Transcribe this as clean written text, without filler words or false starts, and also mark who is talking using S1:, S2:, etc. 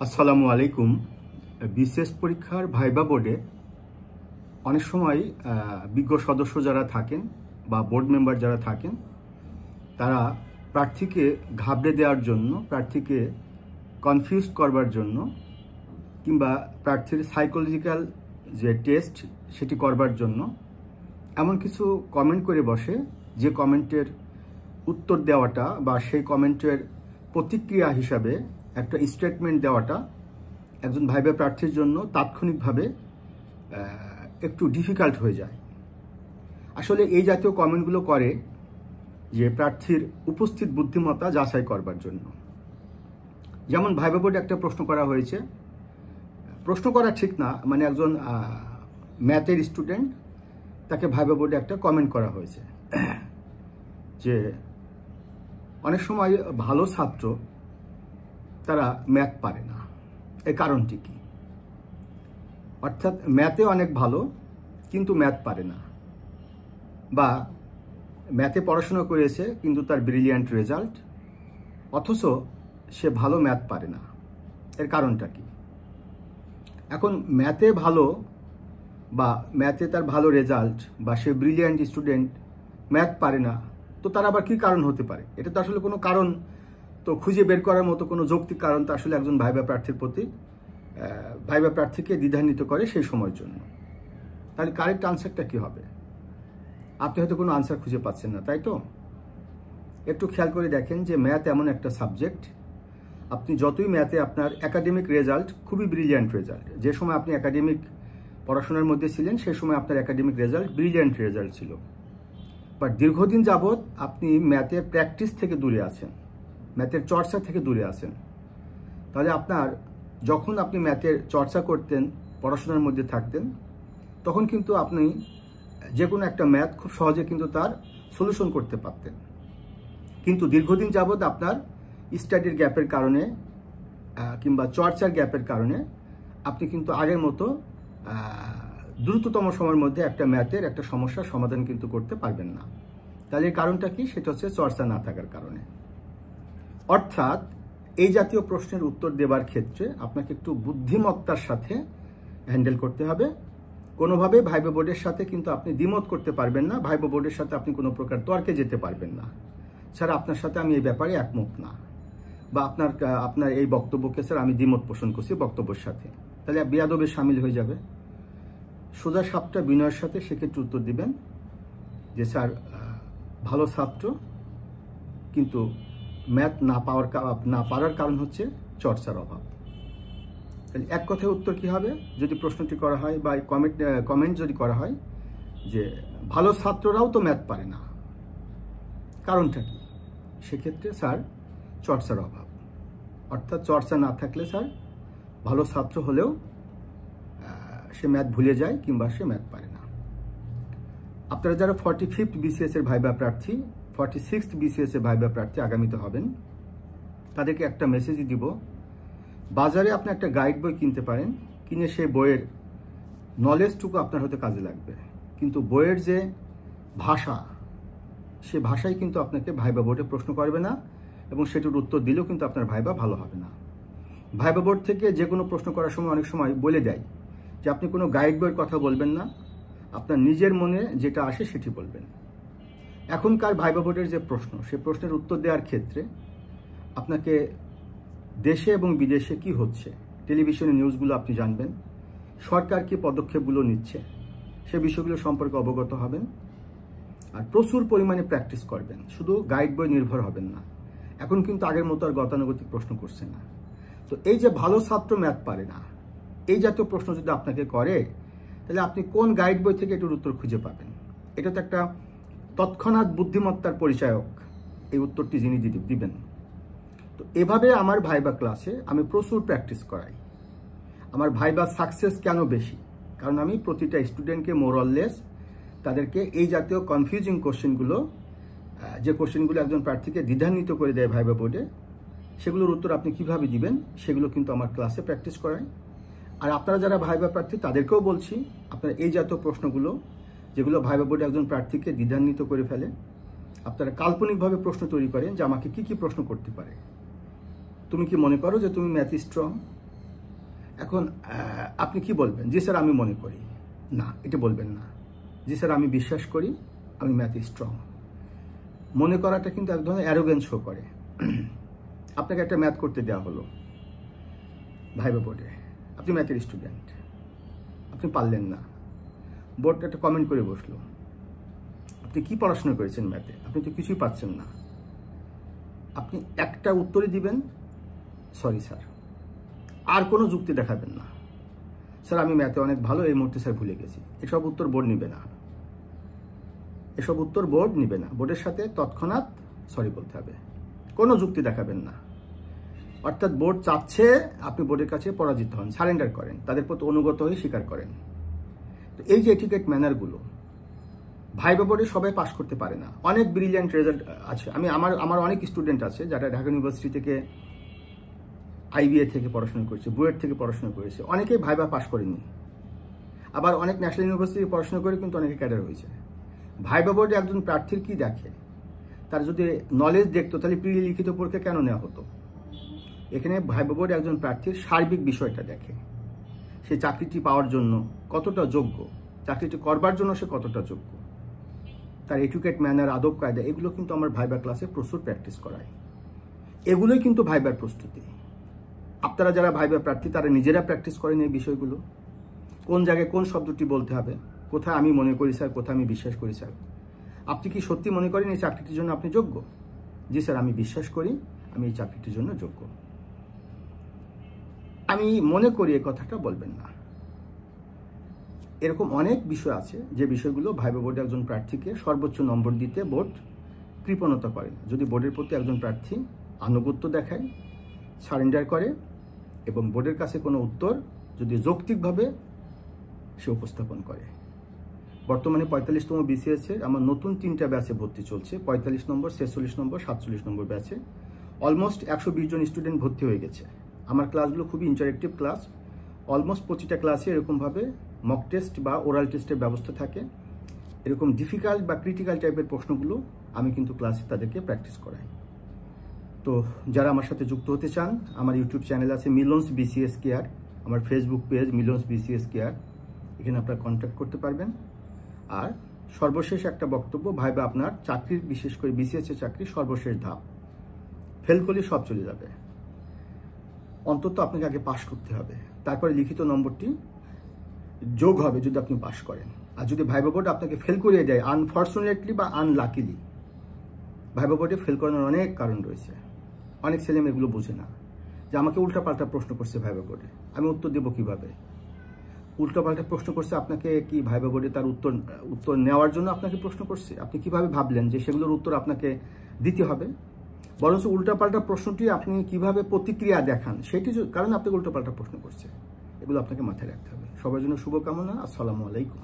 S1: আসসালামু আলাইকুম। বিসিএস পরীক্ষার ভাইবা বোর্ডে অনেক সময় বিজ্ঞ সদস্য যারা থাকেন বা বোর্ড মেম্বার যারা থাকেন তারা প্রার্থীকে ঘাবড়ে দেওয়ার জন্য, প্রার্থীকে কনফিউজ করবার জন্য কিংবা প্রার্থীর সাইকোলজিক্যাল যে টেস্ট সেটি করবার জন্য এমন কিছু কমেন্ট করে বসে, যে কমেন্টের উত্তর দেওয়াটা বা সেই কমেন্টের প্রতিক্রিয়া হিসাবে একটা স্টেটমেন্ট দেওয়াটা একজন ভাইবা প্রার্থীর জন্য তাৎক্ষণিকভাবে একটু ডিফিকাল্ট হয়ে যায়। আসলে এই জাতীয় কমেন্টগুলো করে যে প্রার্থীর উপস্থিত বুদ্ধিমত্তা যাচাই করবার জন্য। যেমন ভাইবা বোর্ডে একটা প্রশ্ন করা হয়েছে, প্রশ্ন করা ঠিক না, মানে একজন ম্যাথের স্টুডেন্ট, তাকে ভাইবা বোর্ডে একটা কমেন্ট করা হয়েছে যে অনেক সময় ভালো ছাত্র তারা ম্যাথ পারে না, এর কারণটি কি? অর্থাৎ ম্যাথে অনেক ভালো কিন্তু ম্যাথ পারে না, বা ম্যাথে পড়াশোনা করেছে কিন্তু তার ব্রিলিয়ান্ট রেজাল্ট, অথচ সে ভালো ম্যাথ পারে না, এর কারণটা কি? এখন ম্যাথে ভালো বা ম্যাথে তার ভালো রেজাল্ট বা সে ব্রিলিয়ান্ট স্টুডেন্ট ম্যাথ পারে না, তো তার আবার কি কারণ হতে পারে? এটা তো আসলে কোনো কারণ তো খুঁজে বের করার মতো কোনো যৌক্তিক কারণ তো আসলে একজন ভাইবা প্রার্থীর প্রতি ভাইবা প্রার্থীকে দ্বিধান্বিত করে সেই সময়ের জন্য। তাহলে কারেক্ট আনসারটা কি হবে? আপনি হয়তো কোনো আনসার খুঁজে পাচ্ছেন না, তাই তো? একটু খেয়াল করে দেখেন যে ম্যাথ এমন একটা সাবজেক্ট, আপনি যতই ম্যাথে আপনার একাডেমিক রেজাল্ট খুবই ব্রিলিয়ান্ট রেজাল্ট, যে সময় আপনি একাডেমিক পড়াশোনার মধ্যে ছিলেন সেই সময় আপনার একাডেমিক রেজাল্ট ব্রিলিয়ান্ট রেজাল্ট ছিল, বাট দীর্ঘদিন যাবৎ আপনি ম্যাথের প্র্যাকটিস থেকে দূরে আছেন, ম্যাথের চর্চা থেকে দূরে আছেন। তাহলে আপনার যখন আপনি ম্যাথের চর্চা করতেন, পড়াশোনার মধ্যে থাকতেন, তখন কিন্তু আপনি যে কোনো একটা ম্যাথ খুব সহজে কিন্তু তার সলিউশন করতে পারতেন। কিন্তু দীর্ঘদিন যাবৎ আপনার স্টাডির গ্যাপের কারণে কিংবা চর্চার গ্যাপের কারণে আপনি কিন্তু আগের মতো দ্রুততম সময়ের মধ্যে একটা ম্যাথের একটা সমস্যার সমাধান কিন্তু করতে পারবেন না। তাহলে এই কারণটা কি? সেটা হচ্ছে চর্চা না থাকার কারণে। অর্থাৎ এই জাতীয় প্রশ্নের উত্তর দেবার ক্ষেত্রে আপনাকে একটু বুদ্ধিমত্তার সাথে হ্যান্ডেল করতে হবে। কোনোভাবে ভাইবা বোর্ডের সাথে কিন্তু আপনি দ্বিমত করতে পারবেন না, ভাইবা বোর্ডের সাথে আপনি কোনো প্রকার তর্কে যেতে পারবেন না। স্যার আপনার সাথে আমি এই ব্যাপারে একমত না, বা আপনার এই বক্তব্যকে স্যার আমি দ্বিমত পোষণ করছি বক্তব্যের সাথে, তাহলে বেয়াদবে সামিল হয়ে যাবে। সোজা সাপটা বিনয়ের সাথে সেক্ষেত্রে উত্তর দিবেন যে স্যার ভালো ছাত্র কিন্তু ম্যাথ না পারার কারণ হচ্ছে চর্চার অভাব। তাহলে এক কথায় উত্তর কি হবে যদি প্রশ্নটি করা হয় বা কমেন্ট যদি করা হয় যে ভালো ছাত্ররাও তো ম্যাথ পারে না, কারণটা কি? সেক্ষেত্রে স্যার চর্চার অভাব, অর্থাৎ চর্চা না থাকলে স্যার ভালো ছাত্র হলেও সে ম্যাথ ভুলে যায় কিংবা সে ম্যাথ পারে না। আপনারা যারা 45th BCS এর ভাইবা প্রার্থী, 46th BCS এর ভাইবা প্রার্থী আগামীতে হবেন, তাদেরকে একটা মেসেজই দিব, বাজারে আপনি একটা গাইড বই কিনতে পারেন, কিনে সেই বইয়ের নলেজটুকু আপনার হতে কাজে লাগবে, কিন্তু বইয়ের যে ভাষা, সে ভাষায় কিন্তু আপনাকে ভাইবা বোর্ডে প্রশ্ন করবে না, এবং সেটার উত্তর দিলেও কিন্তু আপনার ভাইবা ভালো হবে না। ভাইবা বোর্ড থেকে যে কোনো প্রশ্ন করার সময় অনেক সময় বলে দেয় যে আপনি কোনো গাইড বইয়ের কথা বলবেন না, আপনার নিজের মনে যেটা আসে সেটি বলবেন। এখনকার ভাইবা বোর্ডের যে প্রশ্ন, সে প্রশ্নের উত্তর দেওয়ার ক্ষেত্রে আপনাকে দেশে এবং বিদেশে কি হচ্ছে, টেলিভিশনের নিউজগুলো আপনি জানবেন, সরকার কি পদক্ষেপগুলো নিচ্ছে সে বিষয়গুলো সম্পর্কে অবগত হবেন, আর প্রচুর পরিমাণে প্র্যাকটিস করবেন, শুধু গাইড বই নির্ভর হবেন না। এখন কিন্তু আগের মতো আর গতানুগতিক প্রশ্ন করছে না। তো এই যে ভালো ছাত্র ম্যাথ পারে না, এই জাতীয় প্রশ্ন যদি আপনাকে করে, তাহলে আপনি কোন গাইড বই থেকে এটার উত্তর খুঁজে পাবেন? এটা তো একটা তৎক্ষণাৎ বুদ্ধিমত্তার পরিচায়ক, এই উত্তরটি যিনি দিবেন। তো এভাবে আমার ভাইবা ক্লাসে আমি প্রচুর প্র্যাকটিস করাই। আমার ভাইবা সাকসেস কেন বেশি? কারণ আমি প্রতিটা স্টুডেন্টকে মোরলেস তাদেরকে এই জাতীয় কনফিউজিং কোশ্চেনগুলো, যে কোশ্চেনগুলো একজন প্রার্থীকে দ্বিধান্বিত করে দেয় ভাইবা বোর্ডে, সেগুলোর উত্তর আপনি কিভাবে দিবেন সেগুলো কিন্তু আমার ক্লাসে প্র্যাকটিস করাই। আর আপনারা যারা ভাইবা প্রার্থী তাদেরকেও বলছি, আপনারা এই জাতীয় প্রশ্নগুলো যেগুলো ভাইবা বোর্ডে একজন প্রার্থীকে দ্বিধান্বিত করে ফেলে, আপনারা কাল্পনিকভাবে প্রশ্ন তৈরি করেন যে আমাকে কি কি প্রশ্ন করতে পারে। তুমি কি মনে করো যে তুমি ম্যাথ স্ট্রং? এখন আপনি কি বলবেন? জি স্যার আমি মনে করি। না, এটা বলবেন না। জি স্যার আমি বিশ্বাস করি, আমি ম্যাথে স্ট্রং। মনে করাটা কিন্তু এক ধরনের অ্যারোগেন্স শো করে। আপনাকে একটা ম্যাথ করতে দেওয়া হলো ভাইবা বোর্ডে, আপনি ম্যাথের স্টুডেন্ট, আপনি পারলেন না, বোর্ড একটা কমেন্ট করে বসলো, আপনি কি পড়াশোনা করেছেন ম্যাথে? আপনি তো কিছুই পাচ্ছেন না। আপনি একটা উত্তরই দিবেন, সরি স্যার, আর কোনো যুক্তি দেখাবেন না। স্যার আমি ম্যাথে অনেক ভালো, এই মুহূর্তে স্যার ভুলে গেছি। এসব উত্তর বোর্ড নিবে না, এসব উত্তর বোর্ড নিবে না। বোর্ডের সাথে তৎক্ষণাৎ সরি বলতে হবে, কোনো যুক্তি দেখাবেন না। অর্থাৎ বোর্ড চাচ্ছে আপনি বোর্ডের কাছে পরাজিত হন, সারেন্ডার করেন, তাদের প্রতি অনুগত হয়ে স্বীকার করেন। তো এই যে এটিকেট ম্যানারগুলো, ভাইবা বোর্ডে সবাই পাশ করতে পারে না। অনেক ব্রিলিয়ান্ট রেজাল্ট আছে। আমার অনেক স্টুডেন্ট আছে যারা ঢাকা ইউনিভার্সিটি থেকে, আইবিএ থেকে পড়াশোনা করেছে, বুয়েট থেকে পড়াশোনা করেছে, অনেকেই ভাইবা পাশ করেনি। আবার অনেক ন্যাশনাল ইউনিভার্সিটি পড়াশোনা করে কিন্তু অনেকে ক্যাডার হয়েছে। ভাইবা বোর্ডে একজন প্রার্থীর কি দেখে? তার যদি নলেজ দেখতো তাহলে প্রি লিখিত পরীক্ষা কেন নেওয়া হতো? এখানে ভাইবা বোর্ডে একজন প্রার্থীর সার্বিক বিষয়টা দেখে, সে চাকরিটি পাওয়ার জন্য কতটা যোগ্য, চাকরিটি করবার জন্য সে কতটা যোগ্য, তার এডুকেট ম্যানার, আদব কায়দা, এগুলো কিন্তু আমার ভাইবা ক্লাসে প্রচুর প্র্যাকটিস করায়। এগুলোই কিন্তু ভাইবার প্রস্তুতি। আপনারা যারা ভাইবা প্রার্থী তারা নিজেরা প্র্যাকটিস করেন এই বিষয়গুলো। কোন জায়গায় কোন শব্দটি বলতে হবে, কোথায় আমি মনে করি স্যার, কোথায় আমি বিশ্বাস করি স্যার। আপনি কি সত্যি মনে করেন এই চাকরিটির জন্য আপনি যোগ্য? জি স্যার আমি বিশ্বাস করি আমি এই চাকরিটির জন্য যোগ্য। আমি মনে করি এই কথাটা বলবেন না। এরকম অনেক বিষয় আছে যে বিষয়গুলো ভাইবা বোর্ডে একজন প্রার্থীকে সর্বোচ্চ নম্বর দিতে বোর্ড কৃপণতা করে না। যদি বোর্ডের প্রতি একজন প্রার্থী আনুগত্য দেখায়, সারেন্ডার করে এবং বোর্ডের কাছে কোনো উত্তর যদি যৌক্তিকভাবে সে উপস্থাপন করে। বর্তমানে 45তম বিসিএসের আমার নতুন 3টা ব্যাচে ভর্তি চলছে। 45 নম্বর, 46 নম্বর, 47 নম্বর ব্যাচে অলমোস্ট 120 জন স্টুডেন্ট ভর্তি হয়ে গেছে। আমার ক্লাসগুলো খুবই ইন্টারেক্টিভ ক্লাস। অলমোস্ট প্রতিটা ক্লাসে এরকমভাবে মক টেস্ট বা ওরাল টেস্টের ব্যবস্থা থাকে। এরকম ডিফিকাল্ট বা ক্রিটিক্যাল টাইপের প্রশ্নগুলো আমি কিন্তু ক্লাসে তাদেরকে প্র্যাকটিস করাই। তো যারা আমার সাথে যুক্ত হতে চান, আমার ইউটিউব চ্যানেল আছে মিলনস বিসিএস কেয়ার, আমার Facebook page Milon's BCS care, এখানে আপনারা কন্ট্যাক্ট করতে পারবেন। আর সর্বশেষ একটা বক্তব্য, ভাইবা আপনার চাকরির, বিশেষ করে বিসিএস এর চাকরির সর্বশেষ ধাপ। ফেল করলে সব চলে যাবে, অন্তত আপনাকে আগে পাশ করতে হবে, তারপরে লিখিত নম্বরটি যোগ হবে যদি আপনি পাশ করেন। আর যদি ভাইবা বোর্ড আপনাকে ফেল করিয়ে দেয় আনফর্চুনেটলি বা আনলাকিলি, ভাইবা বোর্ডে ফেল করানোর অনেক কারণ রয়েছে। অনেক ছেলে মেয়ে এগুলো বোঝে না যে আমাকে উল্টাপাল্টা প্রশ্ন করছে ভাইবা বোর্ডে, আমি উত্তর দেবো কিভাবে? উল্টাপাল্টা প্রশ্ন করছে আপনাকে, কি ভাইবা বোর্ডে তার উত্তর নেওয়ার জন্য আপনাকে প্রশ্ন করছে? আপনি কিভাবে ভাবলেন যে সেগুলোর উত্তর আপনাকে দিতে হবে? বরঞ্চ উল্টাপাল্টা প্রশ্নটি আপনি কিভাবে প্রতিক্রিয়া দেখান সেটি কারণে আপনাকে উল্টাপাল্টা প্রশ্ন করছে। এগুলো আপনাকে মাথায় রাখতে হবে। সবার জন্য শুভকামনা। আসসালামু আলাইকুম।